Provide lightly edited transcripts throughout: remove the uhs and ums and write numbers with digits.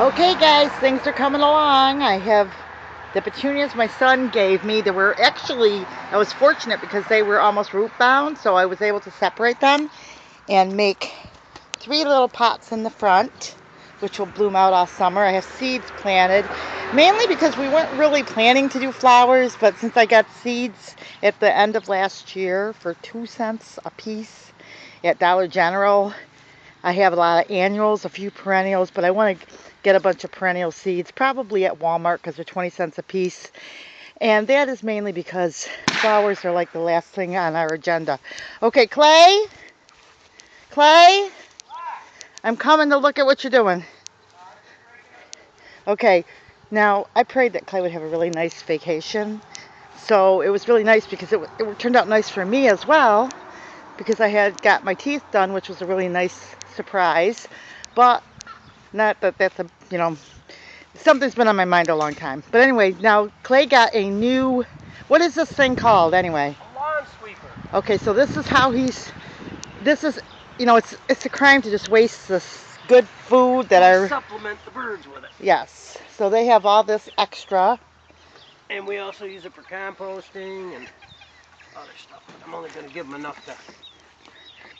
Okay guys, things are coming along. I have the petunias my son gave me. They were actually, I was fortunate because they were almost root bound, so I was able to separate them and make 3 little pots in the front, which will bloom out all summer. I have seeds planted, mainly because we weren't really planning to do flowers, but since I got seeds at the end of last year for 2 cents a piece at Dollar General, I have a lot of annuals, a few perennials, but I want to get a bunch of perennial seeds, probably at Walmart because they're 20 cents a piece. And that is mainly because flowers are like the last thing on our agenda. Okay, Clay? Clay? I'm coming to look at what you're doing. Okay, now I prayed that Clay would have a really nice vacation. So it was really nice because it turned out nice for me as well, because I had got my teeth done, which was a really nice surprise. But not that that's something's been on my mind a long time. But anyway, now Clay got a new, what is this thing called anyway? A lawn sweeper. Okay, so this is how this is, it's a crime to just waste this good food that We'll supplement the birds with it. Yes, so they have all this extra. And we also use it for composting and other stuff. I'm only going to give them enough to...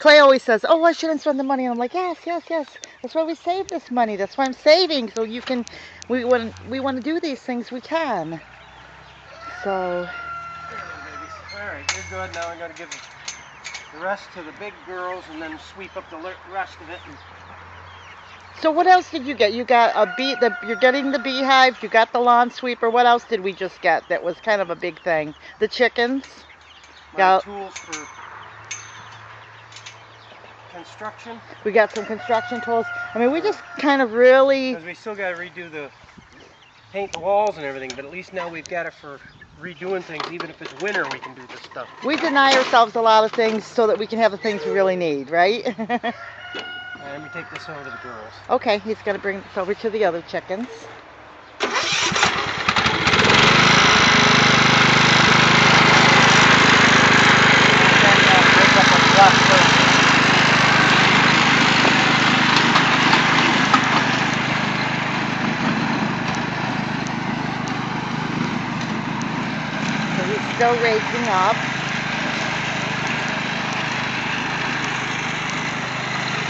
Clay always says, oh, I shouldn't spend the money. And I'm like, yes, yes, yes. That's why we save this money. That's why I'm saving. So you can, when we want to do these things, we can. So. All right, you're good. Now I'm going to give the rest to the big girls and then sweep up the rest of it. So what else did you get? You got you're getting the beehive. You got the lawn sweeper. What else did we just get that was kind of a big thing? The chickens. My tools for construction. We got some construction tools. I mean, we just kind of really... Because we still got to redo paint the walls and everything, but at least now we've got it for redoing things. Even if it's winter, we can do this stuff. We deny ourselves a lot of things so that we can have the things we really need, right? Let me take this over to the girls. Okay, he's going to bring this over to the other chickens. Still raising up.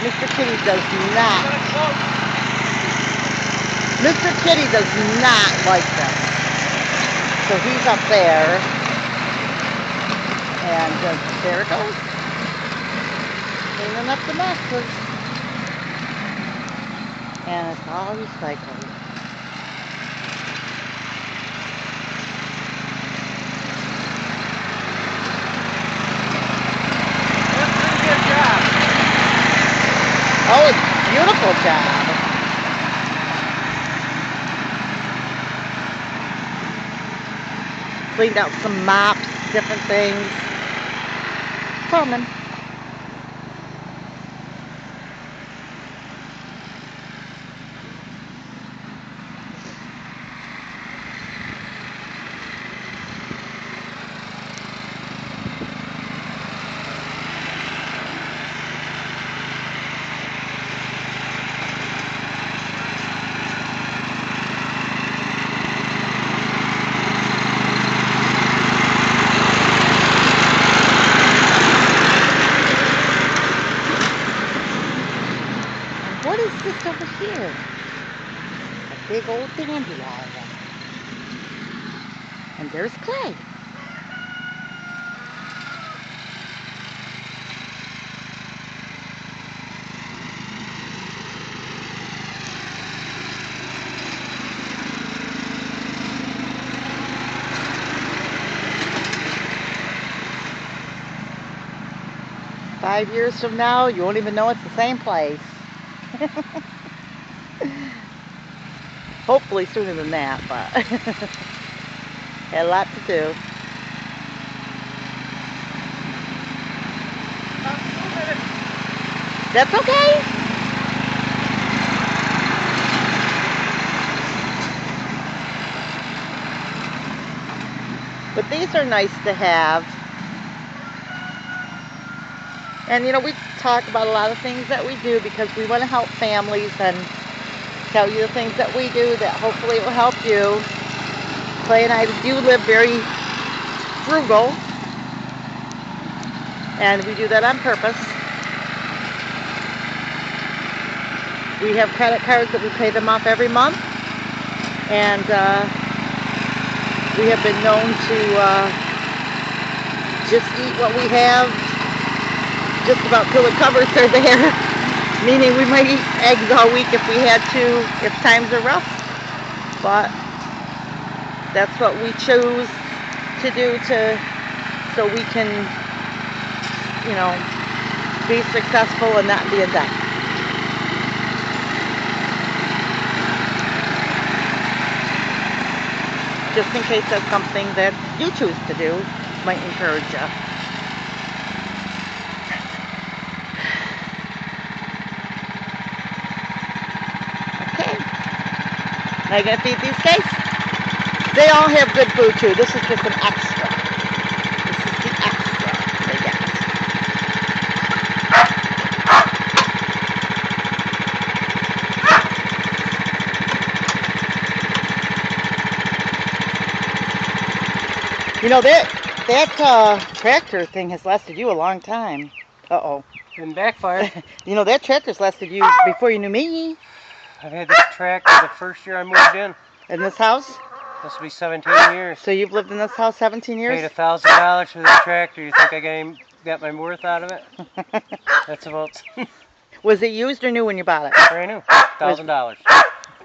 Mr. Kitty does not. Mr. Kitty does not like this. So he's up there. And there it goes. Cleaning up the messes. And it's all recycled. Oh, it's a beautiful job. Cleaned out some mops, different things. Coming. What is this over here? A big old dandelion. And there's Clay. Five years from now, you won't even know it's the same place. Hopefully sooner than that, but had a lot to do. That's okay. But these are nice to have. And we talk about a lot of things that we do because we want to help families, and tell you the things that we do that hopefully it will help you. Clay and I do live very frugal, and we do that on purpose. We have credit cards that we pay them off every month, and we have been known to just eat what we have just about till the cupboards are there, meaning we might eat eggs all week if we had to, if times are rough, but that's what we choose to do so we can, you know, be successful and not be in debt. Just in case that's something that you choose to do, might encourage you. Okay. Now you gonna feed these guys? They all have good food too. This is just an extra. This is the extra they get. You know, that tractor thing has lasted you a long time. Uh-oh. Didn't backfire. You know, that tractor's lasted you before you knew me. I've had this tractor the first year I moved in. In this house? This will be 17 years. So you've lived in this house 17 years? Paid $1,000 for this tractor. You think I got my worth out of it? That's about... Was it used or new when you bought it? Brand new. $1,000.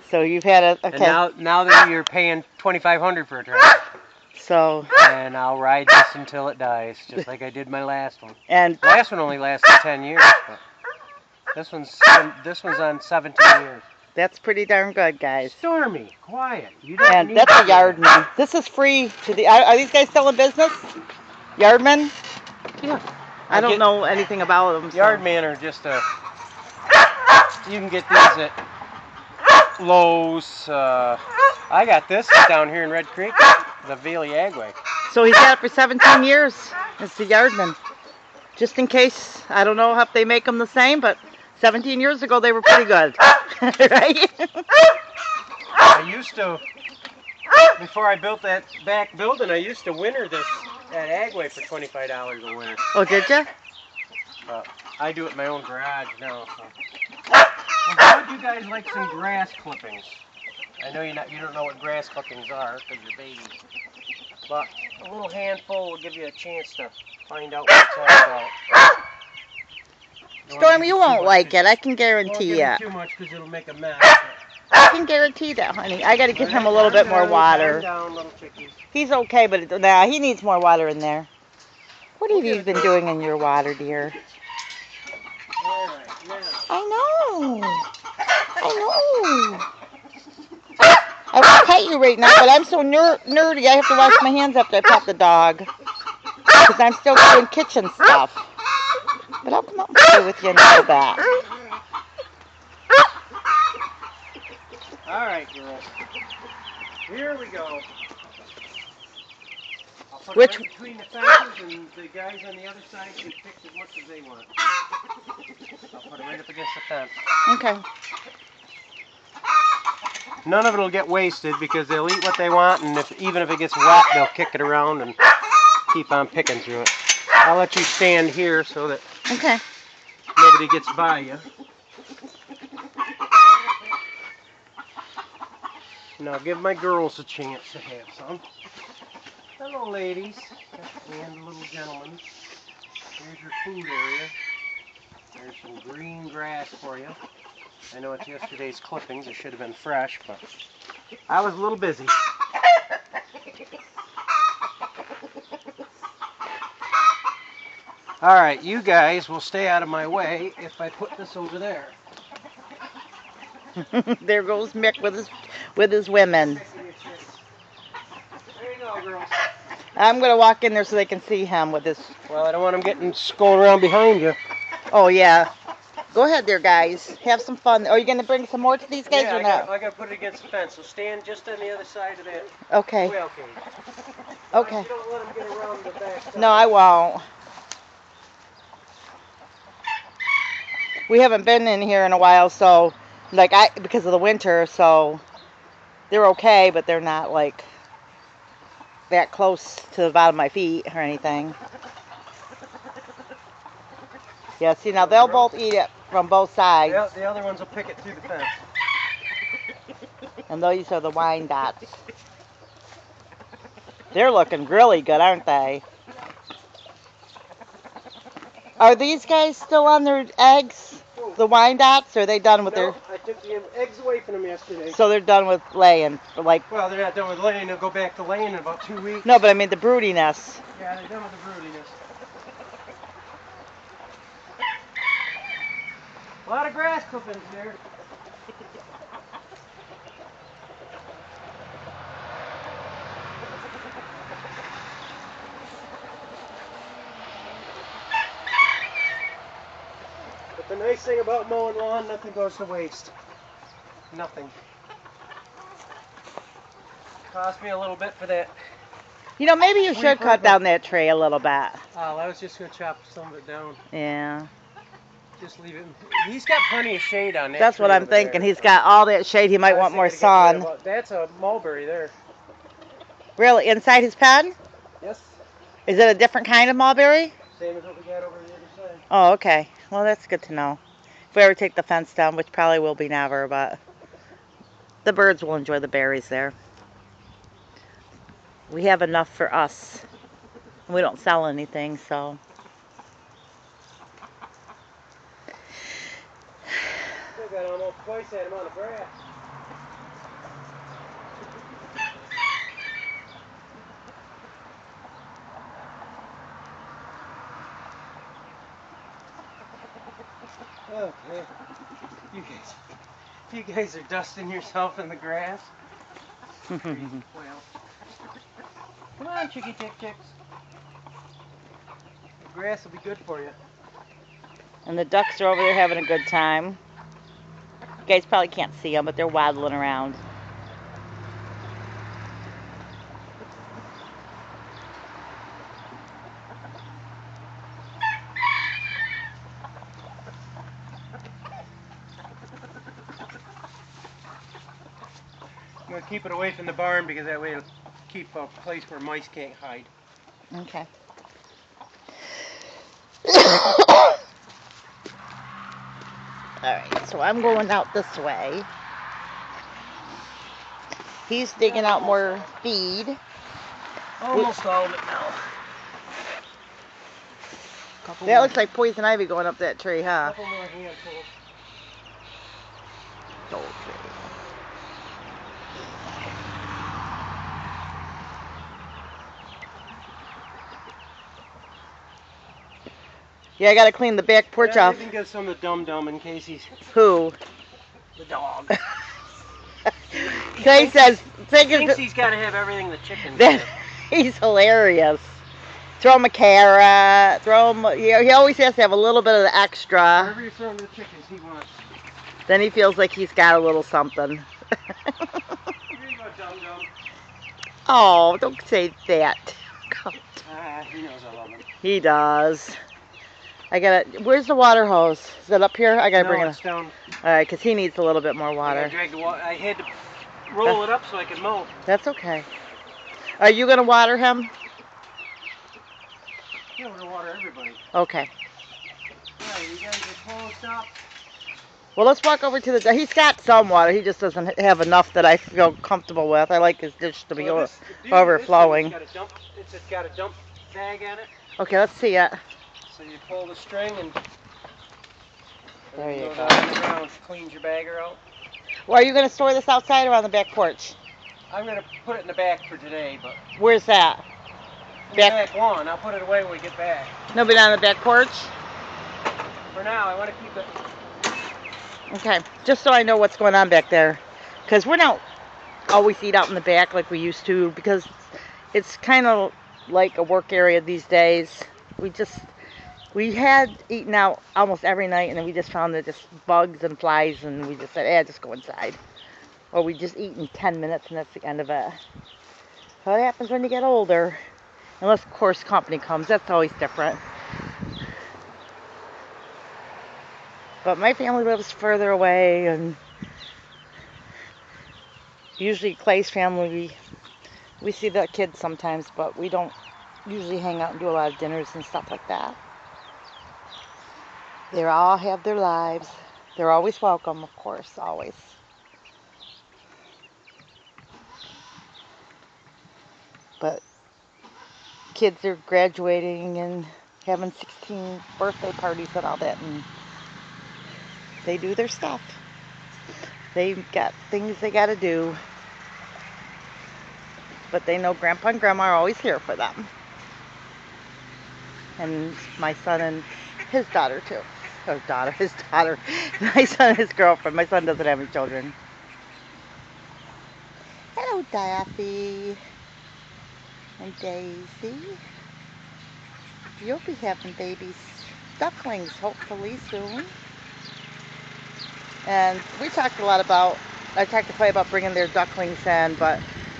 So you've had a... Okay. And now that you're paying $2,500 for a tractor. So... And I'll ride this until it dies, just like I did my last one. And last one only lasted 10 years, but this one's on 17 years. That's pretty darn good, guys. Stormy, quiet. You don't and need that's a Yardman. This is free to the... Are these guys still in business? Yardmen? Yeah. I don't know anything about them. So. Yardmen are just a... You can get these at Lowe's. I got this down here in Red Creek, the Veely Agway. So he's had it for 17 years. It's the Yardman. Just in case, I don't know if they make them the same, but 17 years ago they were pretty good. Right? I used to, before I built that back building, I used to winter this at Agway for $25 a winter. Oh, did you? I do it in my own garage now. So. Well, how would you guys like some grass clippings? I know you don't know what grass clippings are because you're babies. But a little handful will give you a chance to find out what it's all about. Storm, you won't like it. I can guarantee you. Too much because it'll make a mess. I can guarantee that, honey. I got to give him a little bit more water. He's okay, but nah, he needs more water in there. What have you been doing in your water, dear? I know. I would pet you right now, but I'm so nerdy. I have to wash my hands after I pet the dog. Because I'm still doing kitchen stuff. But I'll come up and play with you and do that. Alright, girls. Here we go. I'll put Which? it right between the fences, and the guys on the other side can pick as much as they want. I'll put it right up against the fence. Okay. None of it will get wasted because they'll eat what they want, and even if it gets wet, they'll kick it around and keep on picking through it. I'll let you stand here so that nobody gets by you. Now give my girls a chance to have some. Hello, ladies and little gentlemen. Here's your food area. There's some green grass for you. I know it's yesterday's clippings. It should have been fresh, but I was a little busy. Alright, you guys will stay out of my way if I put this over there. There goes Mick with his women. There you go, girls. I'm going to walk in there so they can see him with his... Well, I don't want them going around behind you. Oh, yeah. Go ahead there, guys. Have some fun. Are you going to bring some more to these guys or not? I got to put it against the fence, so stand just on the other side of that. Okay. Well, okay. You don't let them get around the back side. No, I won't. We haven't been in here in a while, so Like because of the winter, so they're okay, but they're not like that close to the bottom of my feet or anything. Yeah, see now they'll both eat it from both sides. The other ones will pick it through the fence. And these are the Wyandottes. They're looking really good, aren't they? Are these guys still on their eggs? The Wyandottes? Or are they done with their... I took the eggs away from them yesterday. So they're done with laying? Like... Well, they're not done with laying. They'll go back to laying in about 2 weeks. No, but I mean the broodiness. Yeah, they're done with the broodiness. A lot of grass clippings there. But the nice thing about mowing lawn, nothing goes to waste. Nothing. Cost me a little bit for that. You know, maybe you should cut down that tree a little bit. Oh, I was just going to chop some of it down. Yeah. Just leave it. He's got plenty of shade on that. That's what I'm thinking. He's got all that shade. He might want more sun. That's a mulberry there. Really? Inside his pen? Yes. Is it a different kind of mulberry? Same as what we got over the other side. Oh, okay. Well, that's good to know. If we ever take the fence down, which probably will be never, but the birds will enjoy the berries there. We have enough for us. We don't sell anything, so. Still got almost twice that amount of grass. Okay. You guys are dusting yourself in the grass. Well, come on, chicks. The grass will be good for you. And the ducks are over there having a good time. You guys probably can't see them, but they're waddling around. I'm going to keep it away from the barn because that way it'll keep a place where mice can't hide. Okay. Alright, so I'm going out this way. He's digging out more feed. Almost all of it now. That looks like poison ivy going up that tree, huh? Couple more handfuls. Old tree. Yeah, I gotta clean the back porch off. You can get some of the dum-dum in case he's... Who? The dog. Clay says... He thinks he's got to have everything the chickens have. He's hilarious. Throw him a carrot, throw him... He always has to have a little bit of the extra. Whatever you're throwing the chickens, he wants. Then he feels like he's got a little something. Here you go, dum-dum. Oh, don't say that. He knows I love him. He does. I gotta... Where's the water hose? Is it up here? I gotta bring it up. Down. Alright, because he needs a little bit more water. I had to roll it up so I could mow. That's okay. Are you gonna water him? Yeah, we're gonna water everybody. Okay. Yeah, you guys are closed up. Well, let's walk over to the... He's got some water. He just doesn't have enough that I feel comfortable with. I like his dish to be overflowing. It's got a dump bag on it. Okay, let's see it. So you pull the string and there you go. Down the ground, cleans your bagger out. Well, are you going to store this outside or on the back porch? I'm going to put it in the back for today, but... Where's that? In the back lawn. I'll put it away when we get back. No, but on the back porch? For now, I want to keep it... Okay, just so I know what's going on back there. Because we don't always eat out in the back like we used to, because it's kind of like a work area these days. We had eaten out almost every night, and then we just found that just bugs and flies, and we just said, just go inside. Or we just eat in 10 minutes, and that's the end of it. So what happens when you get older? Unless, of course, company comes. That's always different. But my family lives further away, and Usually Clay's family, we see the kids sometimes, but we don't usually hang out and do a lot of dinners and stuff like that. They all have their lives. They're always welcome, of course, always. But kids are graduating and having 16 birthday parties and all that, and they do their stuff. They've got things they got to do, but they know Grandpa and Grandma are always here for them. And my son and his daughter too. His daughter. My son and his girlfriend. My son doesn't have any children. Hello, Daffy and Daisy. You'll be having babies, ducklings, hopefully soon. And we talked a lot about, I talked to Clay about bringing their ducklings in, but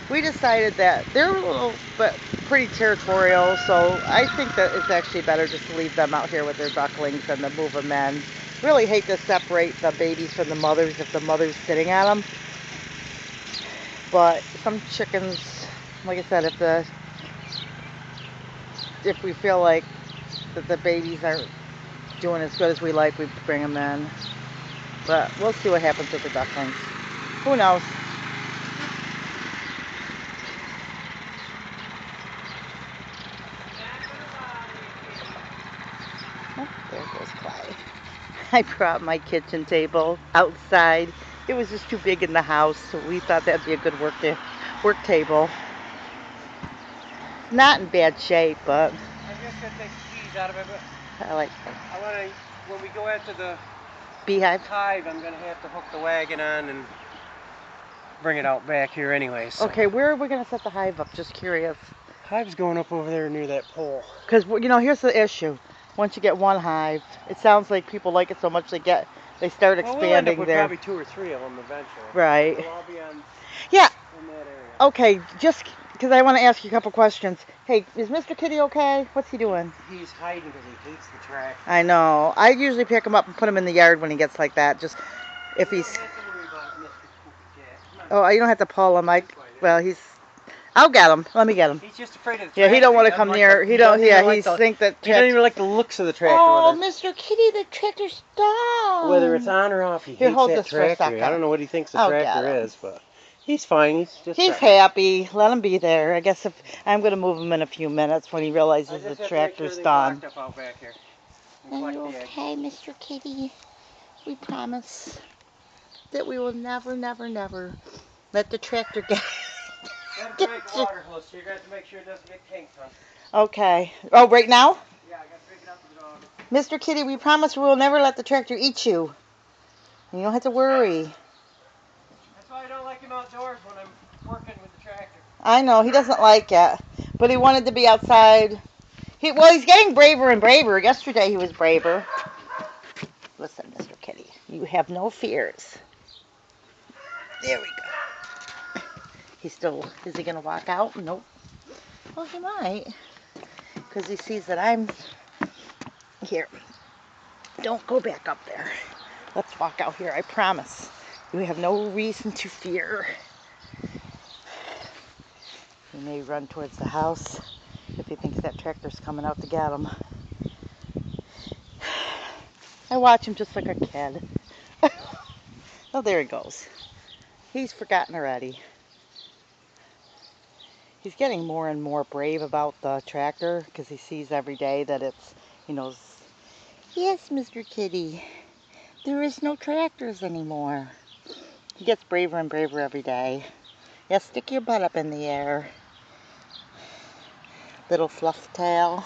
we decided that they're a little bit pretty territorial, so I think that it's actually better just to leave them out here with their ducklings than to move them in. Really hate to separate the babies from the mothers if the mother's sitting at them. But some chickens, like I said, if we feel like that the babies aren't doing as good as we like, we bring them in. But we'll see what happens with the ducklings. Who knows? Oh, there goes Clay. I brought my kitchen table outside. It was just too big in the house, so we thought that'd be a good work table. Not in bad shape, but I guess I take the keys out of it, but I like it. I want to, when we go after the Beehive. hive, I'm going to have to hook the wagon on and bring it out back here anyway. So. Okay, where are we going to set the hive up? Just curious. Hive's going up over there near that pole. Because, here's the issue. Once you get one hive, it sounds like people like it so much they start expanding we'll end up with probably 2 or 3 of them eventually. Right. They'll all be in Yeah. that area. Okay, just because I want to ask you a couple questions. Hey, is Mr. Kitty okay? What's he doing? He's hiding because he hates the track. I know. I usually pick him up and put him in the yard when he gets like that. Just if he's. You don't have to worry about it, Mr. Poopy Cat. Oh, you don't have to pull him. Well, he's. I'll get him. Let me get him. He's just afraid of the tractor. Yeah, he don't want to come near. He don't. Yeah, he think that. He doesn't even like the looks of the tractor. Oh, Mr. Kitty, the tractor's done. Whether it's on or off, he hates hold that this for a tractor. second. I don't know what he thinks the I'll tractor get him. is, but he's fine. He's happy. Let him be there. I guess if I'm going to move him in a few minutes when he realizes the tractor's done. Are you okay, Mr. Kitty? We promise that we will never, never, never let the tractor get. Water hose, so you're going to have to make sure it doesn't get kinked, huh? Okay. Oh, right now? Yeah, I got to pick it up with the dog. Mr. Kitty, we promise we will never let the tractor eat you. You don't have to worry. That's why I don't like him outdoors when I'm working with the tractor. I know, he doesn't like it, but he wanted to be outside. He's getting braver and braver. Yesterday he was braver. Listen, Mr. Kitty, you have no fears. There we go. Is he going to walk out? Nope. Well, he might, because he sees that I'm here. Don't go back up there. Let's walk out here, I promise. You have no reason to fear. He may run towards the house if he thinks that tractor's coming out to get him. I watch him just like a kid. Oh, there he goes. He's forgotten already. He's getting more and more brave about the tractor because he sees every day that it's, yes, Mr. Kitty, there is no tractors anymore. He gets braver and braver every day. Yeah, stick your butt up in the air. Little fluff tail.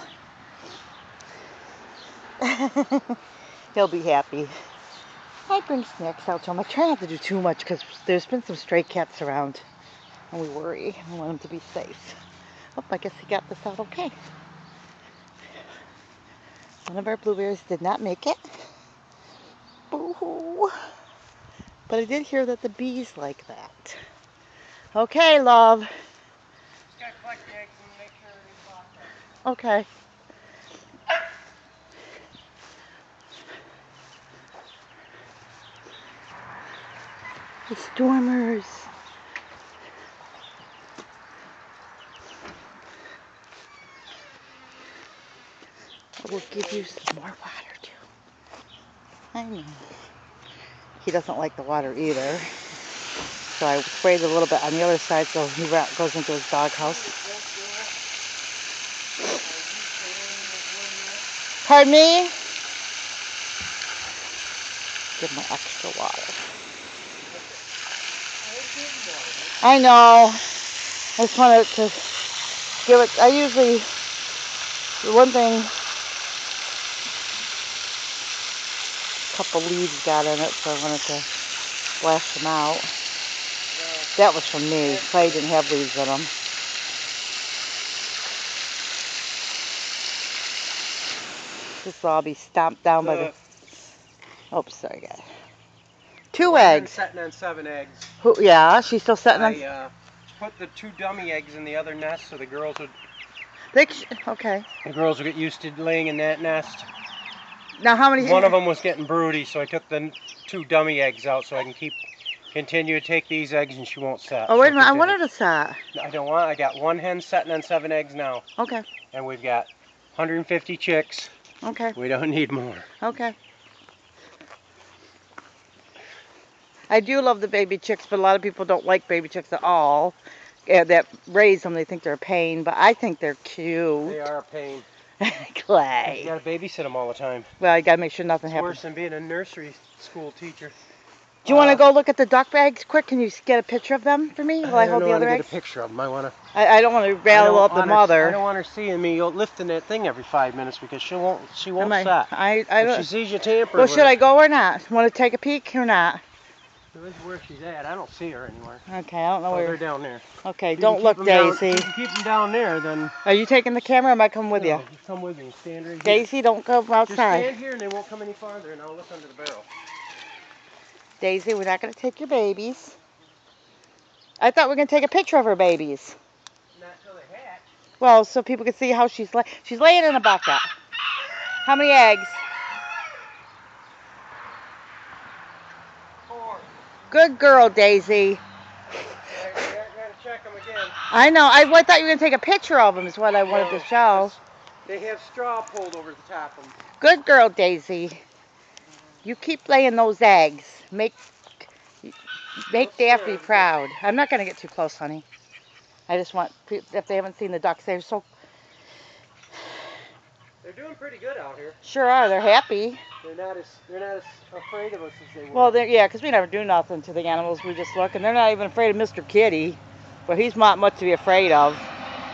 He'll be happy. I bring snacks out to him. I try not to do too much because there's been some stray cats around and we worry. I want him to be safe. Oh, I guess he got this out okay. One of our blueberries did not make it. Boo-hoo. But I did hear that the bees like that. Okay, love. Just gotta collect the eggs and make sure it's locked up. Okay. The stormers. We'll give you some more water too. I know. He doesn't like the water either. So I sprayed a little bit on the other side so he goes into his doghouse. Pardon me? Give him extra water. I know. I just wanted to give it. I usually, the one thing, a couple leaves got in it, so I wanted to splash them out. That was from me. Clay didn't have leaves in them. This will all be stomped down by the. Oops, sorry, guys. 2 eggs. Setting on 7 eggs. Yeah, she's still setting on. I put the 2 dummy eggs in the other nest so the girls would. Okay. The girls would get used to laying in that nest. Now how many? One of them was getting broody, so I took the 2 dummy eggs out so I can continue to take these eggs and she won't set. Oh wait a minute, I wanted to set. I don't want. I got 1 hen setting on 7 eggs now. Okay. And we've got 150 chicks. Okay. We don't need more. Okay. I do love the baby chicks, but a lot of people don't like baby chicks at all. That raise them, they think they're a pain, but I think they're cute. They are a pain. Clay. You gotta babysit them all the time. Well, you gotta make sure nothing It's happens. worse than being a nursery school teacher. Do you want to go look at the duck eggs quick? Can you get a picture of them for me while I hold the other eggs? Get a picture of them. I want to. I don't want to rattle up the mother. I don't want her seeing me lifting that thing every 5 minutes because she won't set. I don't. If she sees you tampering. Well, should I go or not? Want to take a peek or not? This is where she's at. I don't see her anywhere. Okay, I don't know where. They're down there. Okay, don't look, Daisy. If you keep them down there, then. Are you taking the camera or am I coming with you? Just come with me and stand right here. Daisy, don't go outside. Just stand here and they won't come any farther and I'll look under the barrel. Daisy, we're not going to take your babies. I thought we were going to take a picture of her babies. Not till they hatch. Well, so people can see how she's laying in a bucket. How many eggs? 4. Good girl, Daisy. I gotta check them again. I know. I thought you were going to take a picture of them is what I wanted to show. They have straw pulled over the top of them. Good girl, Daisy. You keep laying those eggs. Make Daphne proud. I'm not going to get too close, honey. I just want, if they haven't seen the ducks, they're doing pretty good out here. Sure are. They're happy. They're not as afraid of us as they were. Well, yeah, because we never do nothing to the animals. We just look, and they're not even afraid of Mr. Kitty. But he's not much to be afraid of,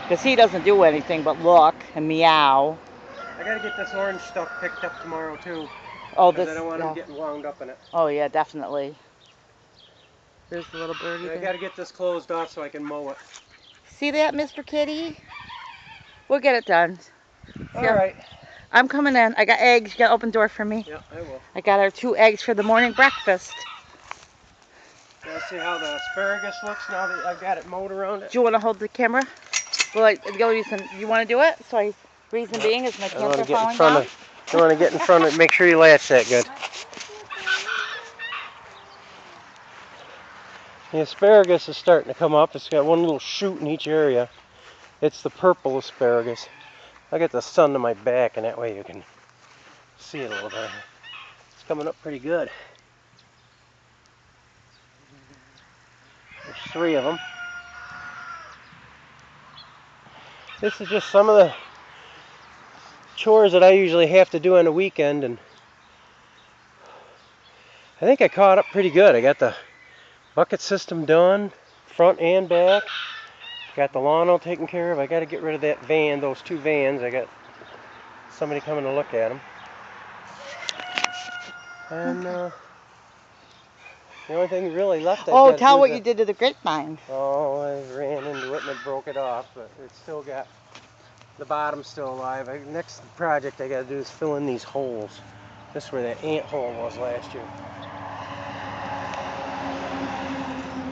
because he doesn't do anything but look and meow. I got to get this orange stuff picked up tomorrow too. Oh, I don't want him getting wound up in it. Oh yeah, definitely. There's the little birdie. I got to get this closed off so I can mow it. See that, Mr. Kitty? We'll get it done. All right. I'm coming in. I got eggs. You got to open the door for me? Yeah, I will. I got our 2 eggs for the morning breakfast. Let's see how the asparagus looks now that I've got it mowed around it. Do you want to hold the camera? Well, you want to do it? So reason being is my camera falling down. You want to get in front of it. Make sure you latch that good. The asparagus is starting to come up. It's got one little shoot in each area. It's the purple asparagus. I get the sun to my back, and that way you can see it a little better. It's coming up pretty good. There's 3 of them. This is just some of the chores that I usually have to do on the weekend, and I think I caught up pretty good. I got the bucket system done, front and back. Got the lawn all taken care of. I got to get rid of that van, those 2 vans. I got somebody coming to look at them. And the only thing really left. Oh, tell what you did to the grapevine. Oh, I ran into it and it broke it off, but it's still got the bottom still alive. Next project I got to do is fill in these holes. This is where that ant hole was last year.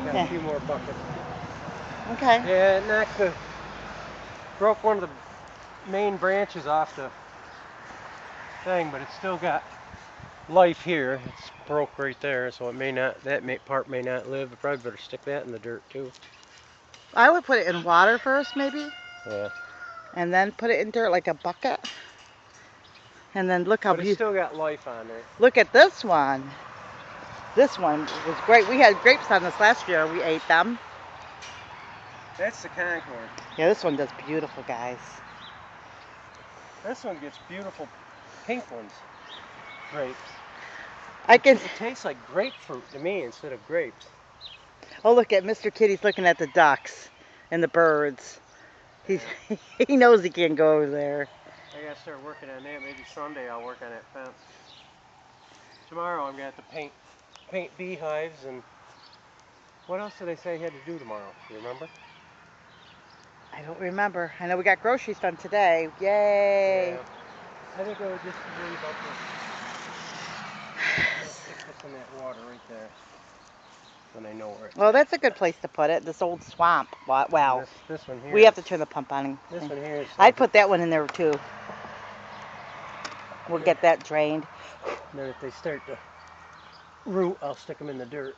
Got a few more buckets. Okay. Yeah, it broke one of the main branches off the thing, but it's still got life here. It's broke right there, so it may not. Part may not live. I probably better stick that in the dirt too. I would put it in water first, maybe. Yeah. And then put it in dirt like a bucket. And then look how But it's beautiful. still got life on there. Look at this one. This one was great. We had grapes on this last year. We ate them. That's the Concord. Yeah, this one does beautiful, guys. This one gets beautiful pink ones. Grapes. I can. It tastes like grapefruit to me instead of grapes. Oh, look at Mr. Kitty's looking at the ducks and the birds. He knows he can't go over there. I gotta start working on that. Maybe Sunday I'll work on that fence. Tomorrow I'm gonna have to paint beehives and what else did they say I had to do tomorrow? Do you remember? I don't remember. I know we got groceries done today. Yay! Yeah. I think I would just worry about stick this in that water right there. When I know where it's Well, that's a good place to put it. This old swamp. Wow. This one here. We have to turn the pump on. This one here is. I'd put that one in there too. We'll get that drained. Then if they start to root, I'll stick them in the dirt.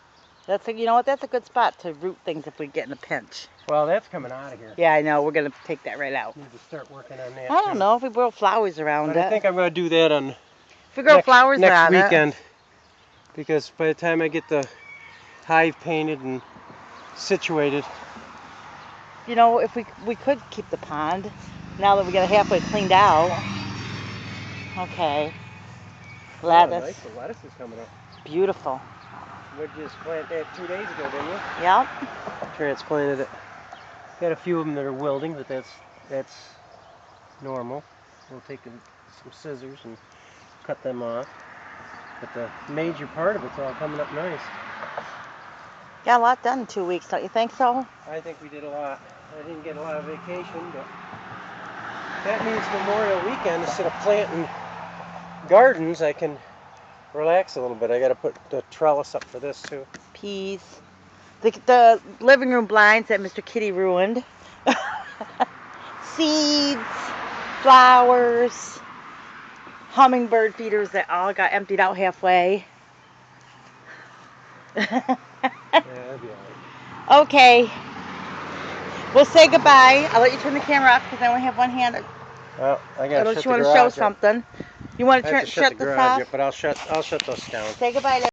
You know what? That's a good spot to root things if we get in a pinch. Well, that's coming out of here. Yeah, I know. We're gonna take that right out. Need to start working on that. I don't know if we grow flowers around But it. I think I'm going to do that on If we grow flowers next around weekend. it. Because by the time I get the hive painted and situated. You know, if we could keep the pond now that we got it halfway cleaned out. Okay. Lettuce. Oh, nice. The lettuce is coming up. Beautiful. We just planted that 2 days ago, didn't you? Yep. Transplanted it. Got a few of them that are wilting, but that's normal. We'll take some scissors and cut them off. But the major part of it's all coming up nice. Got a lot done in 2 weeks, don't you think so? I think we did a lot. I didn't get a lot of vacation, but that means Memorial Weekend, instead of planting gardens, I can relax a little bit. I got to put the trellis up for this too. Peas. The living room blinds that Mr. Kitty ruined. Seeds, flowers, hummingbird feeders that all got emptied out halfway. Yeah, that'd be all right. Okay. We'll say goodbye. I'll let you turn the camera off because I only have one hand. Well, I got to Unless shut you the want to garage show up. something. You want I to have to shut the this garage off? up, but I'll shut those down. Say goodbye.